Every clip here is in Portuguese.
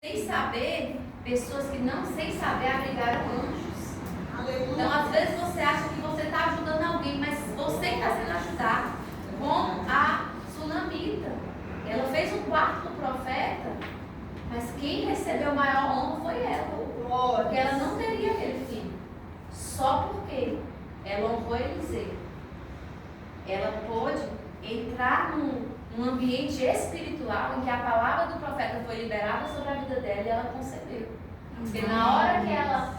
Sem saber, pessoas que não, sem saber, abrigaram anjos. Aleluia. Então, às vezes você acha que você está ajudando alguém, mas você está sendo ajudado. Como a Sunamita. Ela fez um quarto para o profeta, mas quem recebeu a maior honra foi ela. Porque ela não teria aquele filho. Só porque ela honrou Eliseu. Ela pôde entrar num ambiente espiritual em que a palavra do profeta foi liberada sobre a vida dela e ela concebeu. Porque na hora que ela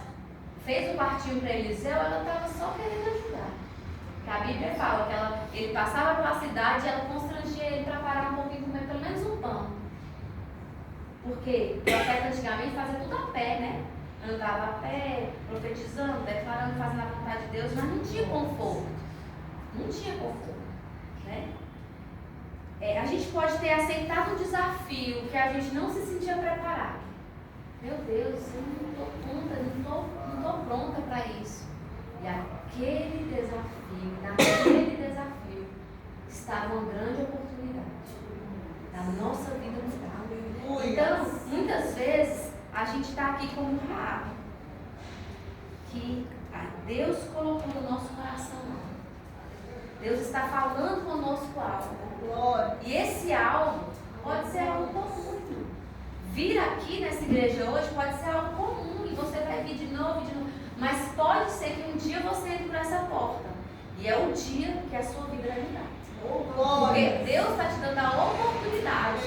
fez o quartinho para Eliseu, ela estava só querendo ajudar. Porque a Bíblia fala que ele passava pela cidade e ela constrangia ele para parar um pouquinho e comer pelo menos um pão. Porque o profeta antigamente fazia tudo a pé, né? Andava a pé, profetizando, declarando, fazendo a vontade de Deus, mas não tinha conforto. Não tinha conforto, né? A gente pode ter aceitado um desafio que a gente não se sentia preparado. Meu Deus, eu não estou pronta, não estou pronta para isso. E naquele desafio, estava uma grande oportunidade da nossa vida mudar. Então, muitas vezes, a gente está aqui como Raabe, que Deus colocou no nosso coração. Deus está falando conosco algo. E esse algo pode ser algo comum. Vir aqui nessa igreja hoje pode ser algo comum. E você vai vir de novo. Mas pode ser que um dia você entre por essa porta. E é o dia que a sua vida vai mudar. Porque Deus está te dando a oportunidade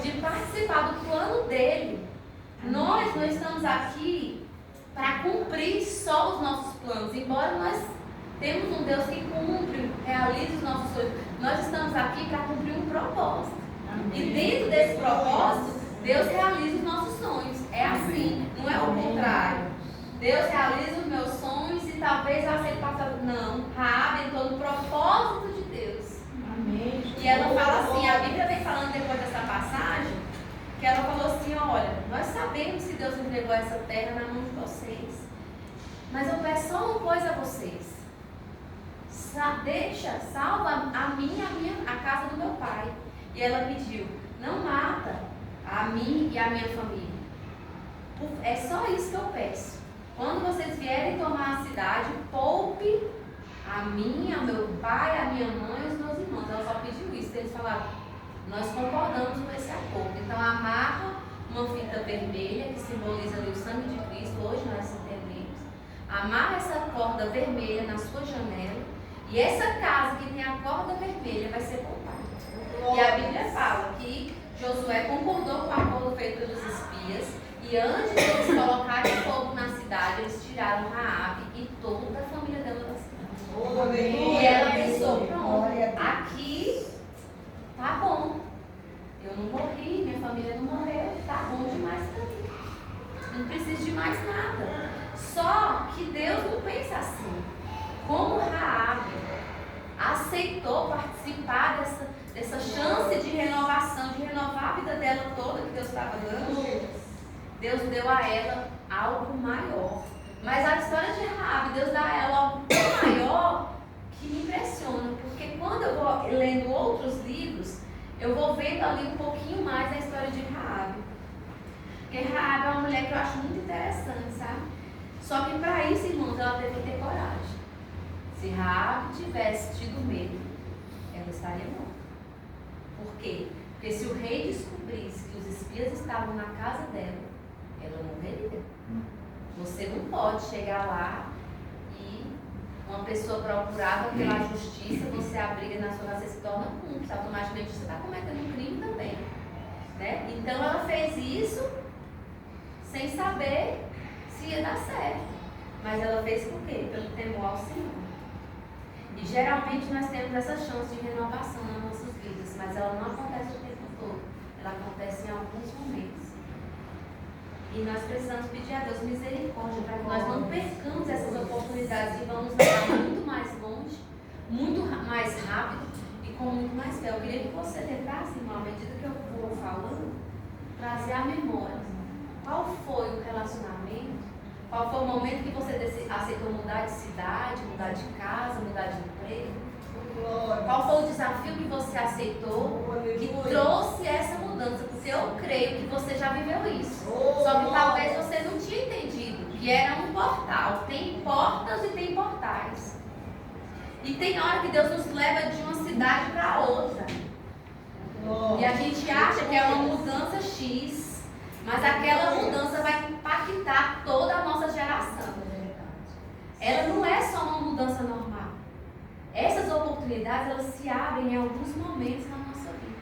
de participar do plano dele. Nós não estamos aqui para cumprir só os nossos planos. Embora nós temos um Deus que cumpre, realiza os nossos sonhos. Nós estamos aqui para cumprir um propósito. E dentro desse propósito, Deus realiza os nossos sonhos. É assim, não é o contrário. Deus realiza os meus sonhos e talvez eu aceite passar. Não, Raabe entrou no propósito de Deus. Amém. E ela fala assim, a Bíblia vem falando depois dessa passagem, que ela falou assim, olha, nós sabemos que Deus entregou essa terra na mão de vocês. Mas eu peço só uma coisa a vocês. Salva a casa do meu pai. E ela pediu, não mata a mim e a minha família. É só isso que eu peço. Quando vocês vierem tomar a cidade, poupe a mim, ao meu pai, a minha mãe e os meus irmãos. Ela só pediu isso. Eles falaram, nós concordamos com esse acordo. Então amarra uma fita vermelha que simboliza ali o sangue de Cristo. Hoje nós entendemos. Amarra essa corda vermelha na sua janela. E essa casa que tem a corda vermelha vai ser poupada. E a Bíblia fala que Josué concordou com o acordo feito pelos espias. E antes de eles colocarem fogo na cidade, eles tiraram Raabe e toda a família dela da cidade. E ela pensou, pronto, aqui tá bom. Eu não morri, minha família não morreu, tá bom demais pra mim. Não preciso de mais nada. Só que Deus não pensa assim. Como Raabe aceitou participar dessa chance de renovação, de renovar a vida dela toda que Deus estava dando, Deus deu a ela algo maior. Mas a história de Raabe, Deus dá a ela algo tão maior que me impressiona. Porque quando eu vou lendo outros livros, eu vou vendo ali um pouquinho mais a história de Raabe. Porque Raabe é uma mulher que eu acho muito interessante, sabe? Só que para isso, irmãos, ela teve que ter coragem. Se Raabe tivesse tido medo, ela estaria morta. Por quê? Porque se o rei descobrisse que os espias estavam na casa dela, ela morreria. Você não pode chegar lá e uma pessoa procurada pela justiça, você abriga na sua casa, você se torna cúmplice. Automaticamente você está cometendo um crime também. Né? Então ela fez isso sem saber se ia dar certo. Mas ela fez por quê? Pelo temor ao Senhor. E geralmente nós temos essa chance de renovação nas nossas vidas, mas ela não acontece o tempo todo. Ela acontece em alguns momentos. E nós precisamos pedir a Deus misericórdia para que nós não percamos essas oportunidades e vamos levar muito mais longe, muito mais rápido e com muito mais fé. Eu queria que você tentasse, irmão, à medida que eu vou falando, trazer à memória qual foi o relacionamento. Qual foi o momento que você aceitou mudar de cidade, mudar de casa, mudar de emprego? Qual foi o desafio que você aceitou que trouxe essa mudança? Porque eu creio que você já viveu isso. E tem hora que Deus nos leva de uma cidade para outra. E a gente acha que é uma mudança X, mas aquela mudança vai impactar toda a nossa geração. Ela não é só uma mudança normal. Essas oportunidades, elas se abrem em alguns momentos na nossa vida.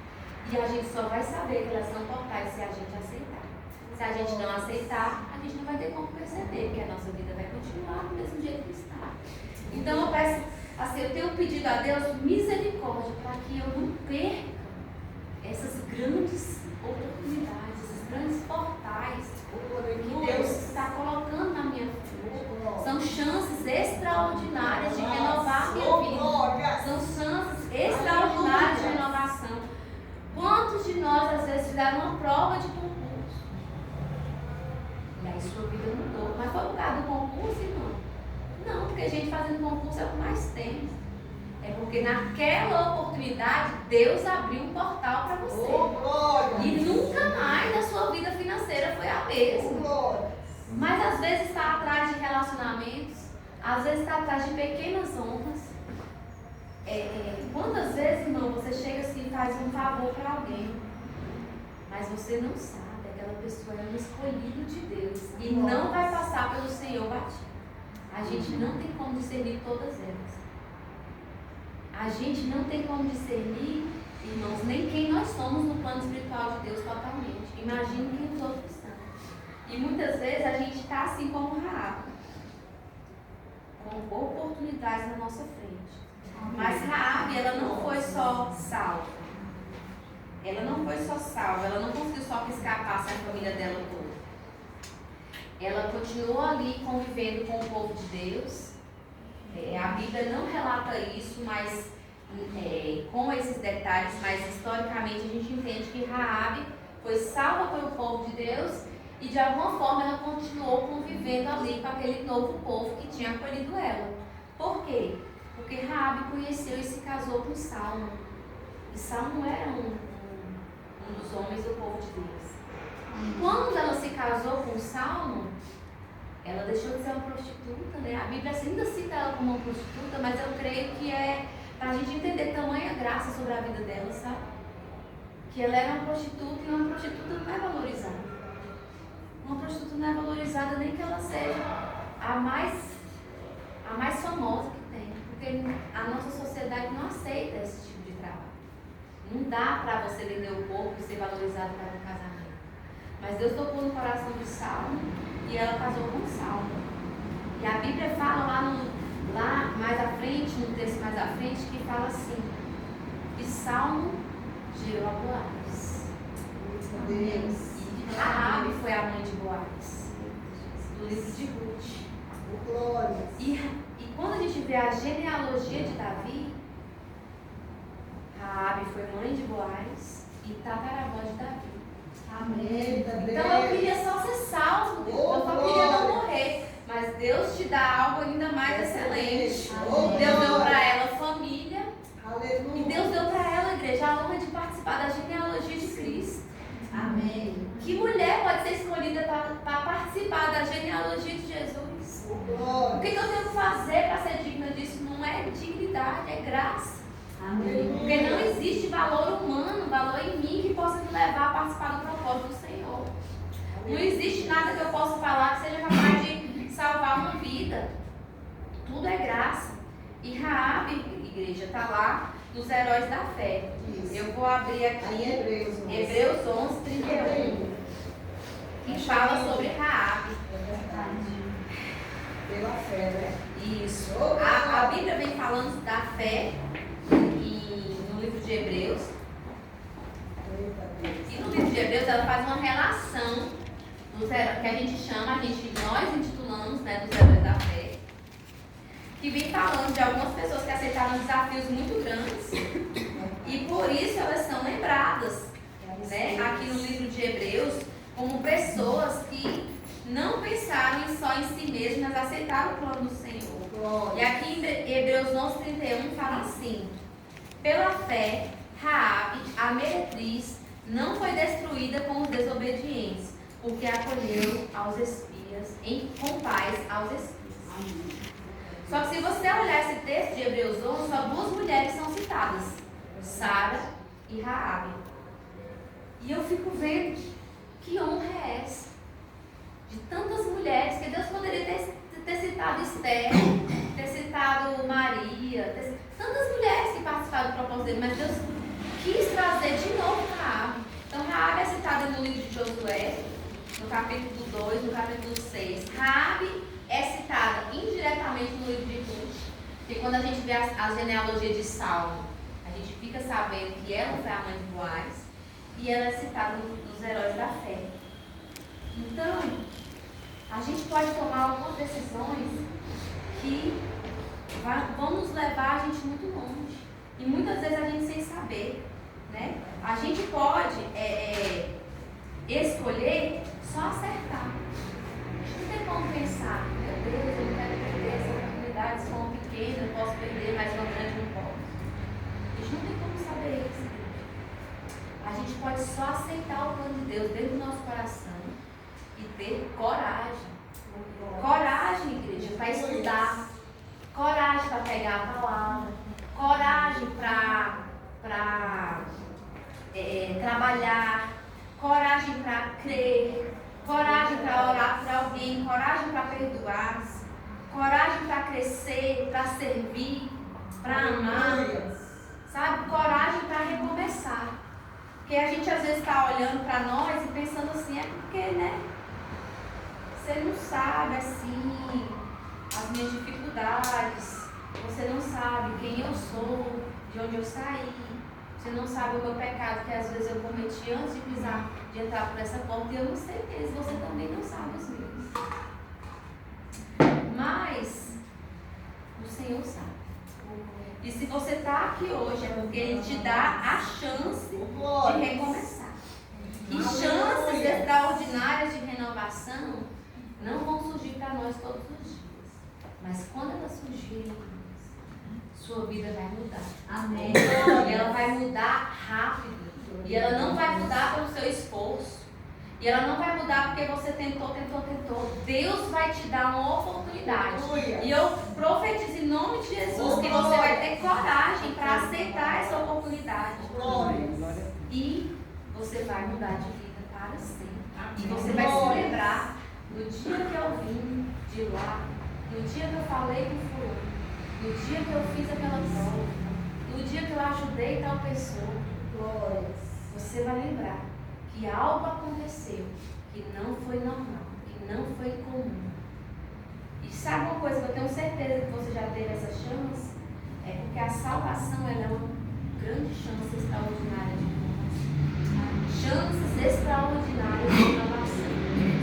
E a gente só vai saber que elas são portais se a gente aceitar. Se a gente não aceitar, a gente não vai ter como perceber, porque a nossa vida vai continuar do mesmo jeito que está. Então eu peço, assim, eu tenho pedido a Deus misericórdia para que eu não perca essas grandes oportunidades, esses grandes portais que Deus está colocando na minha vida. São chances extraordinárias de renovar a minha vida. São chances extraordinárias de renovação. Quantos de nós às vezes fizeram uma prova de concurso? E aí sua vida mudou. Mas foi por causa do concurso, irmão? Não, porque a gente fazendo concurso é o que mais tem. É porque naquela oportunidade Deus abriu um portal para você. E nunca mais a sua vida financeira foi a mesma. Mas às vezes está atrás de relacionamentos, às vezes está atrás de pequenas honras. Quantas vezes, irmão, você chega assim e faz um favor para alguém, mas você não sabe, aquela pessoa é um escolhido de Deus e não vai passar pelo Senhor batido. A gente não tem como discernir todas elas. A gente não tem como discernir, irmãos, nem quem nós somos no plano espiritual de Deus totalmente. Imagine quem os outros são. E muitas vezes a gente está assim como Raabe, com oportunidades na nossa frente. Mas Raabe, ela não foi só salva. Ela não foi só salva, ela não conseguiu só escapar sem a família dela toda. Ela continuou ali convivendo com o povo de Deus. A Bíblia não relata isso, mas com esses detalhes, mas historicamente a gente entende que Raabe foi salva pelo povo de Deus e de alguma forma ela continuou convivendo ali com aquele novo povo que tinha acolhido ela. Por quê? Porque Raabe conheceu e se casou com Salmo. E Salmo era um dos homens do povo de Deus. Quando ela se casou com Salmo, ela deixou de ser uma prostituta, né? A Bíblia ainda cita ela como uma prostituta, mas eu creio que é para a gente entender tamanha graça sobre a vida dela, sabe? Que ela era uma prostituta e uma prostituta não é valorizada. Uma prostituta não é valorizada nem que ela seja a mais famosa que tem, porque a nossa sociedade não aceita esse tipo de trabalho. Não dá para você vender o corpo e ser valorizado para um casamento. Mas Deus tocou no coração de Salmo e ela casou com Salmo. E a Bíblia fala lá mais à frente, no texto mais à frente, que fala assim, que Salmo gerou a Boaz. E Raabe foi a mãe de Boaz, do livro de Ruth. E quando a gente vê a genealogia de Davi, Raabe foi mãe de Boaz e tataravó de Davi. Amém. Então eu queria só ser salvo, eu só queria não morrer. Mas Deus te dá algo ainda mais excelente. Deus deu para ela família. Aleluia. E Deus deu para ela, igreja, a honra de participar da genealogia de Cristo. Amém. Que mulher pode ser escolhida para participar da genealogia de Jesus? O que eu tenho que fazer para ser digna disso? Não é dignidade, é graça. Amém. Porque não existe valor humano, valor em mim que possa me levar a participar do propósito do Senhor. Não existe nada que eu possa falar que seja capaz de salvar uma vida. Tudo é graça. E Raabe, igreja, está lá nos heróis da fé. Isso. Eu vou abrir aqui Hebreus 11, 31, que fala sobre Raabe. É verdade. Pela fé, né? Isso. A Bíblia vem falando da fé no livro de Hebreus. E no livro de Hebreus ela faz uma relação dos heróis, que a gente chama, nós intitulamos, né, dos heróis da fé, que vem falando de algumas pessoas que aceitaram desafios muito grandes e por isso elas são lembradas, né, aqui no livro de Hebreus como pessoas que não pensaram só em si mesmas, mas aceitaram o plano do Senhor. E aqui em Hebreus 11:31 fala assim: pela fé, Raabe, a meretriz, não foi destruída com os desobedientes, porque acolheu aos espias, com paz aos espias. Só que se você olhar esse texto de Hebreus 11, só duas mulheres são citadas, Sara e Raabe. E eu fico vendo que honra é essa? De tantas mulheres, que Deus poderia ter citado Esther, ter citado Maria, tantas mulheres que participaram do propósito dele, mas Deus quis trazer de novo Raabe. Então Raabe é citada no livro de Josué, no capítulo 2, no capítulo 6. Raabe é citada indiretamente no livro de Ruth, porque quando a gente vê a genealogia de Saulo, a gente fica sabendo que ela foi a mãe de Boaz, e ela é citada nos heróis da fé. Então, a gente pode tomar algumas decisões que vão nos levar a gente muito longe. E muitas vezes a gente sem saber, né? A gente pode escolher só acertar. Não tem como pensar, meu Deus, eu não quero perder essa oportunidade, se for uma pequena, eu posso perder, mas uma grande não posso. A gente não tem como saber isso. A gente pode só aceitar o plano de Deus dentro do nosso coração e ter coragem. Coragem, igreja, para estudar. Coragem para pegar a palavra. Coragem para trabalhar. Coragem para crer. Coragem para orar por alguém. Coragem para perdoar. Coragem para crescer, para servir, para amar. Sabe? Coragem para recomeçar. Porque a gente às vezes está olhando para nós e pensando assim, é porque, né? Você não sabe assim as minhas dificuldades, você não sabe quem eu sou, de onde eu saí, você não sabe o meu pecado que às vezes eu cometi antes de entrar por essa porta, e eu não sei deles, você também não sabe os meus. Mas o Senhor sabe. E se você está aqui hoje, é porque Ele te dá a chance de recomeçar. E chances extraordinárias de renovação não vão surgir para nós todos os dias. Mas quando elas surgirem, sua vida vai mudar. Amém. E ela vai mudar rápido. E ela não vai mudar pelo seu esforço. E ela não vai mudar porque você tentou. Deus vai te dar uma oportunidade. E eu profetizo em nome de Jesus que você vai ter coragem para aceitar essa oportunidade. E você vai mudar de vida para sempre. E você vai se lembrar no dia que eu vim de lá, no dia que eu falei com fulano, no dia que eu fiz aquela prova, no dia que eu ajudei tal pessoa. Você vai lembrar que algo aconteceu que não foi normal, que não foi comum. E sabe uma coisa que eu tenho certeza que você já teve essa chance? É porque a salvação ela é uma grande chance extraordinária de renovação. Chances extraordinárias de renovação.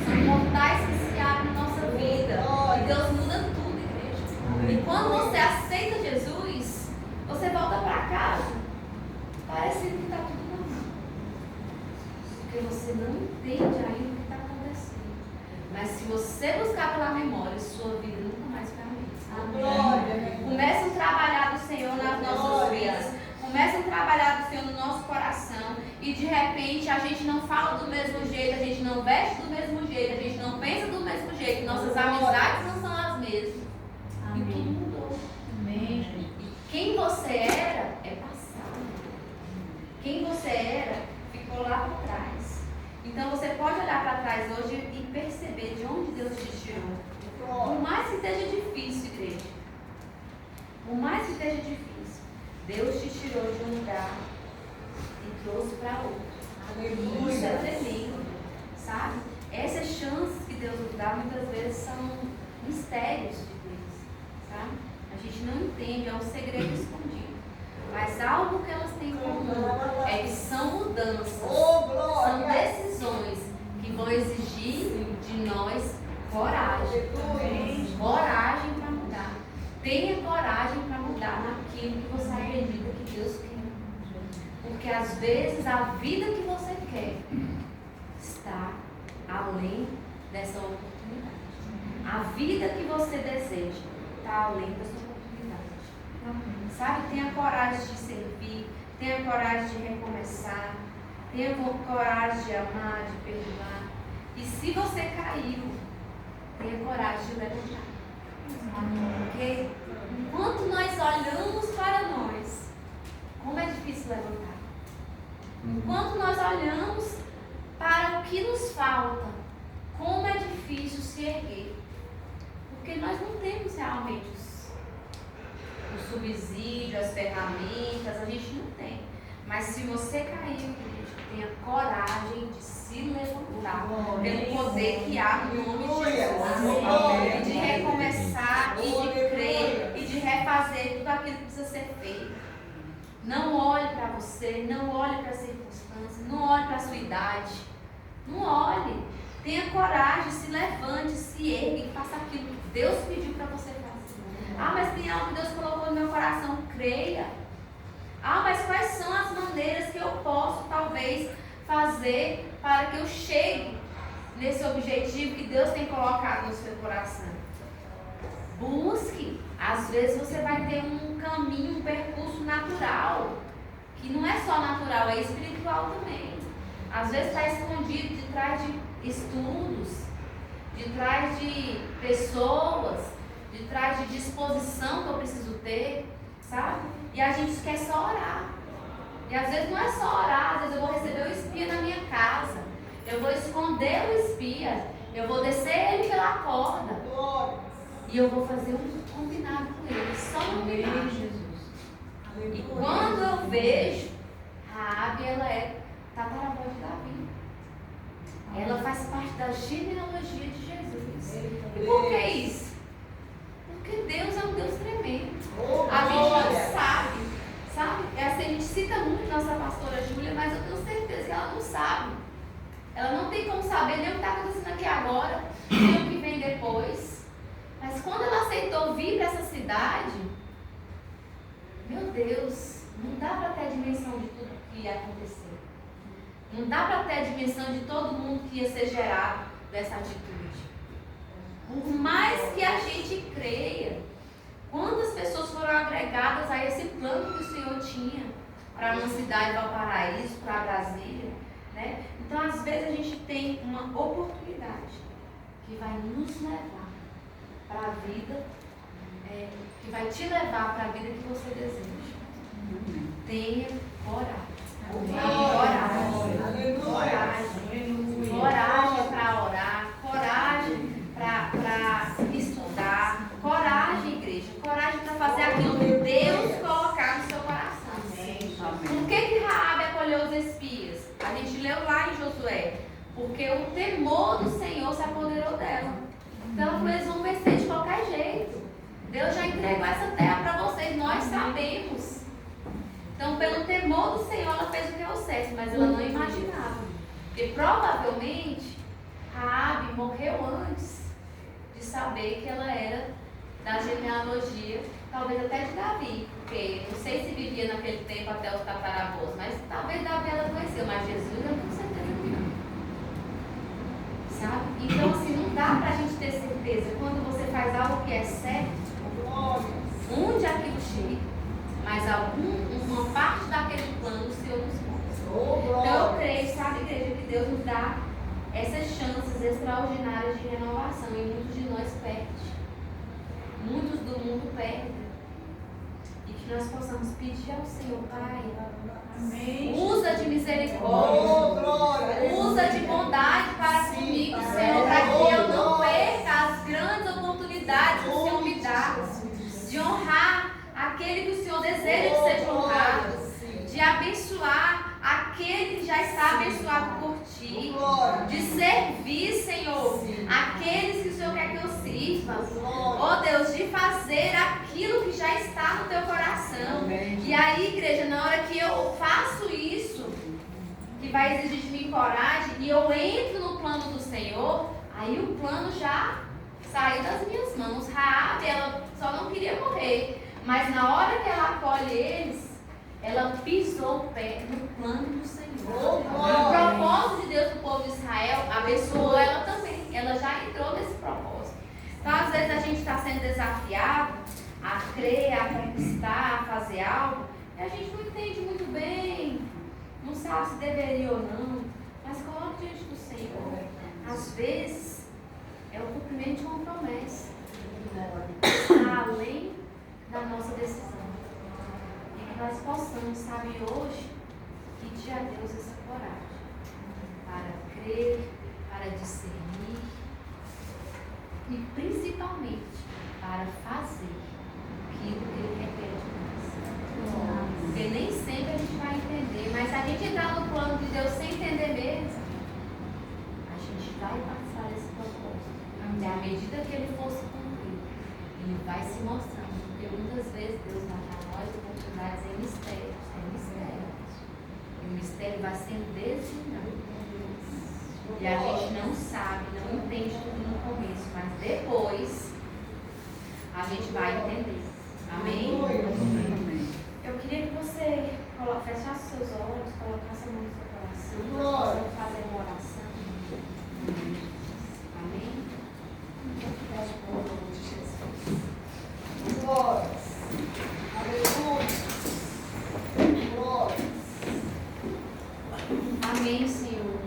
São portais que se abrem na nossa vida. E Deus muda tudo, igreja. E quando você aceita Jesus, você volta para casa parecendo que está tudo normal. Porque você não entende ainda o que está acontecendo. Mas se você buscar pela memória, sua vida nunca mais vai mesmo. Comece a trabalhar do Senhor nas nossas vidas. Comece a trabalhar do Senhor no nosso coração. E de repente a gente não fala do mesmo jeito, a gente não veste do mesmo jeito, a gente não pensa do mesmo jeito. Nossas amizades não são as mesmas. Amém. E tudo mudou. Amém. E quem você era é passado. Quem você era ficou lá para trás. Então você pode olhar para trás hoje e perceber de onde Deus te tirou. Por mais que esteja difícil, igreja. Por mais que esteja difícil, Deus te tirou de um lugar e trouxe para outro. Aleluia. Isso é tremendo, sabe? Essas chances que Deus nos dá muitas vezes são mistérios de Deus, sabe? A gente não entende, é um segredo escondido. Mas algo que elas têm em comum é que são mudanças, são decisões que vão exigir de nós coragem. Coragem para mudar. Tenha coragem para mudar naquilo que você acredita que Deus quer. Porque às vezes a vida que você quer está além dessa oportunidade. A vida que você deseja está além dessa oportunidade. Sabe? Tenha coragem de servir, tenha coragem de recomeçar, tenha coragem de amar, de perdoar. E se você caiu, tenha coragem de levantar. Porque enquanto nós olhamos para nós, como é difícil levantar. Enquanto nós olhamos para o que nos falta, como é difícil se erguer. Porque nós não temos realmente o subsídio, as ferramentas, a gente não tem. Mas se você caiu, igreja, tenha coragem de se levantar pelo poder que há no nome de Jesus. E de recomeçar, e de crer, e de refazer tudo aquilo que precisa ser feito. Não olhe para você, não olhe para as circunstâncias, não olhe para a sua idade. Não olhe. Tenha coragem, se levante, se ergue e faça aquilo que Deus pediu para você fazer. Ah, mas tem algo que Deus colocou no meu coração. Creia. Ah, mas quais são as maneiras que eu posso, talvez, fazer para que eu chegue nesse objetivo que Deus tem colocado no seu coração? Busque. Às vezes você vai ter um caminho, um percurso natural, que não é só natural, é espiritual também. Às vezes está escondido de trás de estudos, de trás de pessoas, de trás de disposição que eu preciso ter, sabe? E a gente quer só orar. E às vezes não é só orar, às vezes eu vou receber o espia na minha casa, eu vou esconder o espia, eu vou descer ele pela corda e eu vou fazer um combinado com ele, só um combinado. E quando eu vejo, Raabe, ela é tataravó de Davi. Ela faz parte da genealogia de Jesus. E por que isso? Porque Deus é um Deus tremendo. A gente não sabe? É assim, a gente cita muito nossa pastora Júlia, mas eu tenho certeza que ela não sabe. Ela não tem como saber nem o que está acontecendo aqui agora, nem o que vem depois. Mas quando ela aceitou vir para essa cidade, meu Deus, não dá para ter a dimensão de tudo que ia acontecer. Não dá para ter a dimensão de todo mundo que ia ser gerado dessa atitude. Por mais que a gente creia, quantas pessoas foram agregadas a esse plano que o Senhor tinha para uma cidade de Valparaíso, para Brasília, né? Então, às vezes, a gente tem uma oportunidade que vai nos levar para a vida, que vai te levar para a vida que você deseja. Tenha coragem. Coragem para orar, coragem para estudar, coragem, igreja, coragem para fazer aquilo que Deus colocar no seu coração. Por que Raabe acolheu os espias? A gente leu lá em Josué, porque o temor do Senhor se apoderou dela. Então ela falou, eles vão vencer de qualquer jeito. Deus já entregou essa terra para vocês, nós sabemos. Então, pelo temor do Senhor, ela fez o que é o certo, mas ela não imaginava. Porque provavelmente Raabe morreu antes de saber que ela era da genealogia, talvez até de Davi, porque não sei se vivia naquele tempo até os tataravós, mas talvez Davi ela conheceu, mas Jesus eu tenho certeza que não. Sabe? Então, assim, não dá pra gente ter certeza quando você faz algo que é certo, onde aquilo chega. Mas uma parte daquele plano o Senhor nos mostra. Então eu creio, sabe, igreja, que Deus nos dá essas chances extraordinárias de renovação e muitos de nós perdem. Muitos do mundo perdem. E que nós possamos pedir ao Senhor, Pai, amém. Usa de misericórdia, usa de bondade para comigo, Senhor, para que eu não perca as grandes oportunidades que o Senhor me dá de honrar aquele que o Senhor deseja que seja honrado, de abençoar aquele que já está abençoado por Ti, de servir, Senhor, aqueles que o Senhor quer que eu sirva, oh Deus, de fazer aquilo que já está no Teu coração. E aí, igreja, na hora que eu faço isso, que vai exigir de mim coragem, e eu entro no plano do Senhor, aí o plano já saiu das minhas mãos. Raabe, ela só não queria morrer. Mas na hora que ela acolhe eles, ela pisou o pé no plano do Senhor. O propósito de Deus para o povo de Israel abençoou ela também. Ela já entrou nesse propósito. Então, às vezes, a gente está sendo desafiado a crer, a conquistar, a fazer algo, e a gente não entende muito bem, não sabe se deveria ou não, mas coloque diante do Senhor. Às vezes, é o cumprimento de uma promessa. além da nossa decisão. E que nós possamos, sabe, hoje, pedir a Deus essa coragem para crer, para discernir e principalmente para fazer aquilo que Ele requer de nós. Porque nem sempre a gente vai entender, mas se a gente entrar no plano de Deus sem entender mesmo, a gente vai participar desse propósito. E à medida que Ele for se cumprir, Ele vai se mostrando, porque muitas vezes Deus dá para nós oportunidades em mistérios, e o mistério vai sendo desenhado. E a gente não sabe, não entende tudo no começo, mas depois a gente vai entender. Amém? Eu queria que você fechasse seus olhos, colocasse a mão no seu coração, vamos fazer uma oração. Amém? Glória. Aleluia. Glória. Amém, Senhor.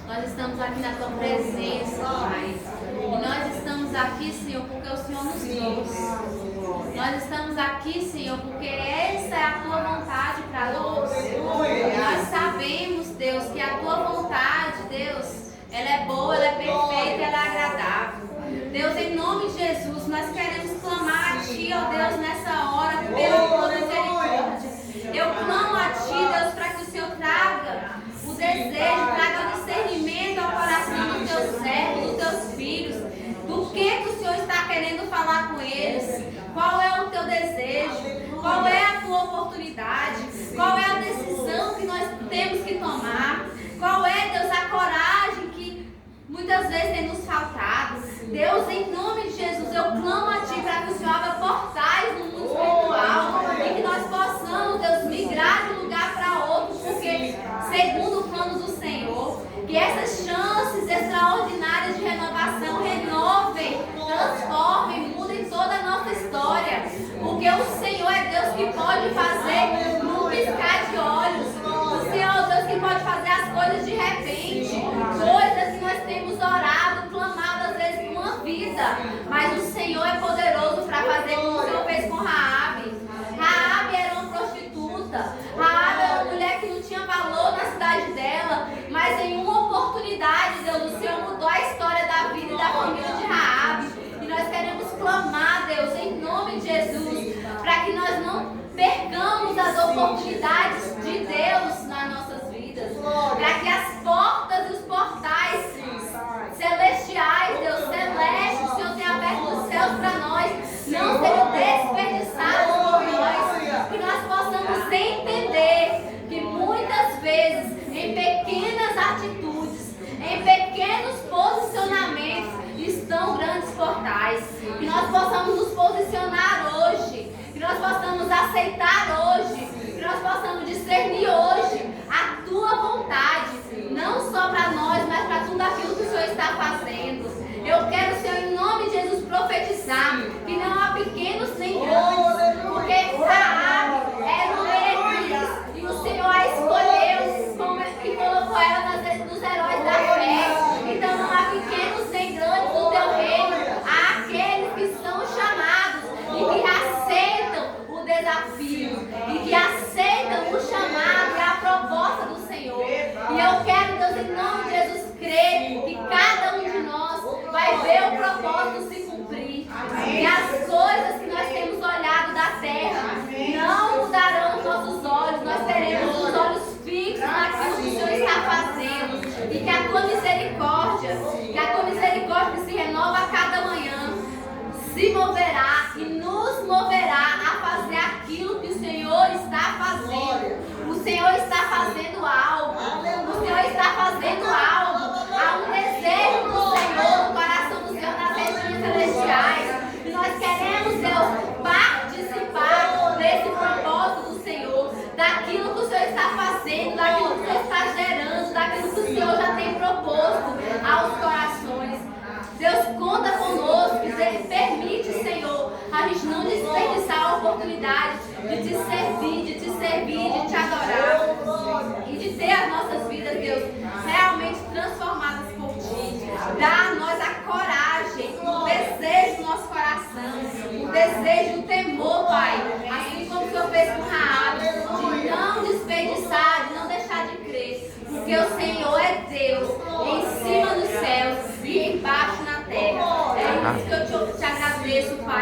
Nós estamos aqui na Tua presença, Pai. E nós estamos aqui, Senhor, porque o Senhor nos trouxe. Nós estamos aqui, Senhor, porque essa é a Tua vontade para nós. Nós sabemos, Deus, que a Tua vontade, Deus, ela é boa, ela é perfeita, ela é agradável. Deus, em nome de Jesus, nós queremos clamar a Ti, ó Deus, nessa hora, pela Tua misericórdia. Eu clamo a Ti, Deus, para que o Senhor traga o desejo, traga o discernimento ao coração dos Teus servos, dos Teus filhos, do que o Senhor está querendo falar com eles. Qual é o Teu desejo? Qual é a Tua oportunidade? Qual é a decisão que nós temos que tomar? Qual é, Deus, a coragem que muitas vezes tem nos faltado? Deus, em nome de Jesus, eu clamo a Ti para que o Senhor abra portais no mundo espiritual e que nós possamos, Deus, migrar de um lugar para outro, porque segundo o plano do Senhor, que essas chances extraordinárias de renovação renovem, transformem, mudem toda a nossa história, porque o Senhor é Deus que pode fazer num piscar de olhos. O Senhor é Deus que pode fazer as coisas de repente, coisas que nós temos orado, clamado às vezes por uma vida, mas o Senhor é poderoso para fazer como o Senhor fez com Raabe. Raabe era uma prostituta, Raabe era uma mulher que não tinha valor na cidade dela, mas em uma oportunidade, Deus, o Senhor mudou a história da vida e da família de Raabe. E nós queremos clamar, Deus, em nome de Jesus, para que nós não percamos as oportunidades de Deus nas nossas vidas, para que as portas e os portais celestiais, Deus, celeste, o Senhor tem aberto os céus para nós, não sejam desperdiçados por nós, que nós possamos entender que muitas vezes, em pequenas atitudes, em pequenos posicionamentos, estão grandes portais. Que nós possamos nos posicionar hoje, que nós possamos aceitar hoje, que nós possamos discernir hoje a Tua vontade, não só para nós, mas para tudo aquilo que o Senhor está fazendo. Eu quero, Senhor, em nome de Jesus, profetizar que não há pequenos nem grandes, porque Raabe era uma meretriz e o Senhor a escolheu e colocou ela nos heróis da fé. Então não há pequenos nem grandes no Teu reino, há aqueles que são chamados e que aceitam o desafio e que aceitam o chamado e a proposta do Senhor. E eu quero, Deus, em nome de Jesus, crer que cada um de nós vai ver o propósito se cumprir. E as coisas que nós temos olhado da terra não mudarão os nossos olhos. Nós teremos os olhos fixos naquilo que o Senhor está fazendo. E que a Tua misericórdia que se renova a cada manhã, se moverá e nos moverá a fazer aquilo que o Senhor está fazendo. O Senhor está fazendo algo. O Senhor está fazendo algo. Há um desejo do Senhor no coração do Senhor nas regiões celestiais. E nós queremos, Deus, participar desse propósito do Senhor, daquilo que o Senhor está fazendo, daquilo que o Senhor está gerando, daquilo que o Senhor já tem proposto aos corações. Deus, conta conosco, permite, Senhor, a gente não desperdiçar a oportunidade de Te servir, de Te adorar e de ter as nossas vidas, Deus, realmente transformadas por Ti. Dá a nós a coragem, o desejo do nosso coração Porque o Senhor é Deus em cima dos céus e embaixo na terra. É isso que eu te agradeço, Pai.